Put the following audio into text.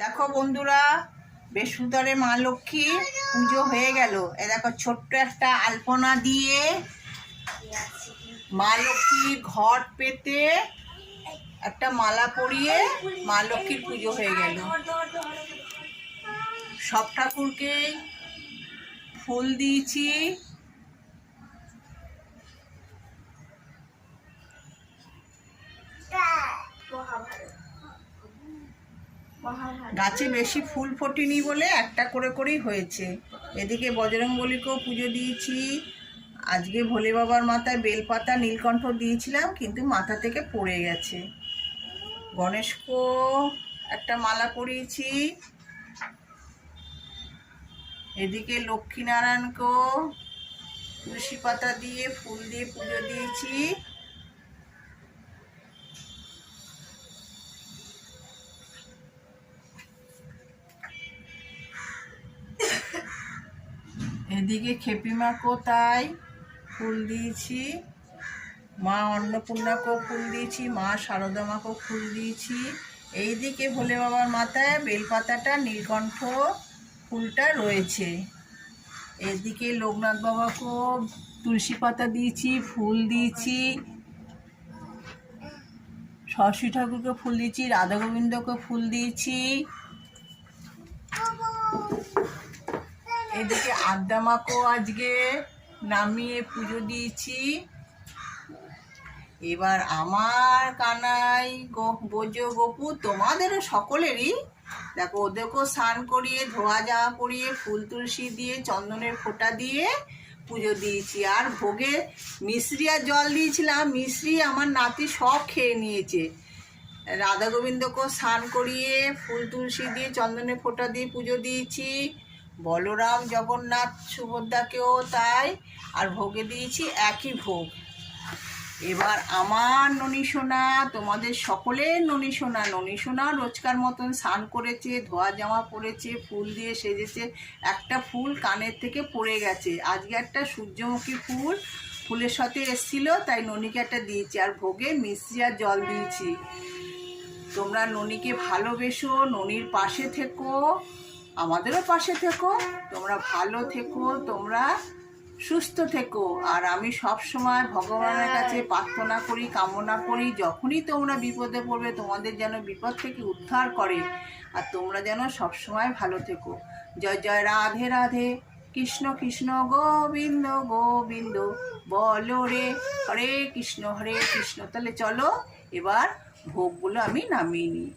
দেখো বন্ধুরা, বৃহস্পতিবারে মা লক্ষ্মী পুজো হয়ে গেল। এ দেখো ছোট্ট একটা আলপনা দিয়ে মা লক্ষ্মীর ঘট পেতে একটা মালা পরিয়ে মা লক্ষ্মীর পুজো হয়ে গেল। সব ঠাকুরকে ফুল দিয়েছি। গাছে বেশি ফুল ফোটেনি বলে একটা করে করেই হয়েছে। এদিকে বজরংবলীকেও পুজো দিয়েছি। আজকে ভোলে বাবার মাথায় বেলপাতা নীলকণ্ঠ দিয়েছিলাম, কিন্তু মাথা থেকে পড়ে গেছে। গণেশকেও একটা মালা পরিয়েছি। এদিকে লক্ষ্মীনারায়ণকেও তুলসী পাতা দিয়ে ফুল দিয়ে পুজো দিয়েছি। এদিকে খেপিমাকেও তাই ফুল দিয়েছি। মা অন্নপূর্ণাকেও ফুল দিয়েছি, মা শারদা মাকেও ফুল দিয়েছি। এইদিকে ভোলে বাবার মাথায় বেলপাতাটা নীলকণ্ঠ ফুলটা রয়েছে। এদিকে লোকনাথ বাবাকেও তুলসী পাতা দিয়েছি, ফুল দিয়েছি। সরস্বতী ঠাকুরকে ফুল দিয়েছি, রাধা গোবিন্দকে ফুল দিয়েছি। এদিকে আদ্যা মাকেও আজকে নামিয়ে পুজো দিয়েছি। এবার আমার কানাই বোজ গপু তোমাদেরও সকলেরই দেখো, ওদেরকেও স্নান করিয়ে ধোয়া জামা পরিয়ে ফুল তুলসী দিয়ে চন্দনের ফোঁটা দিয়ে পুজো দিয়েছি। আর ভোগে মিশ্রি আর জল দিয়েছিলাম, মিশ্রি আমার নাতি সব খেয়ে নিয়েছে। রাধা গোবিন্দকেও স্নান করিয়ে ফুল তুলসী দিয়ে চন্দনের ফোঁটা দিয়ে পুজো দিয়েছি। বলরাম জগন্নাথ সুভদ্রাকেও তাই, আর ভোগে দিয়েছি একই ভোগ। এবার আমার ননী সোনা, তোমাদের সকলের ননী সোনা, ননী সোনা রোজকার মতন স্নান করেছে, ধোয়া জামা পরেছে, ফুল দিয়ে সেজেছে। একটা ফুল কানের থেকে পড়ে গেছে। আজকে একটা সূর্যমুখী ফুল ফুলের সাথে এসেছিল, তাই ননীকে একটা দিয়েছি। আর ভোগে মিষ্টি আর জল দিয়েছি। তোমরা ননীকে ভালোবেসো, ননীর পাশে থেকো, আমাদেরও পাশে থেকো। তোমরা ভালো থেকো, তোমরা সুস্থ থেকো। আর আমি সব সময় ভগবানের কাছে প্রার্থনা করি, কামনা করি, যখনই তোমরা বিপদে পড়বে তোমাদের যেন বিপদ থেকে উদ্ধার করে। আর তোমরা যেন সব সময় ভালো থেকো। জয় জয় রাধে রাধে, কৃষ্ণ কৃষ্ণ গোবিন্দ গোবিন্দ, বলো রে হরে কৃষ্ণ হরে কৃষ্ণ। তাহলে চলো এবার ভোগগুলো আমি নামিয়ে নিই।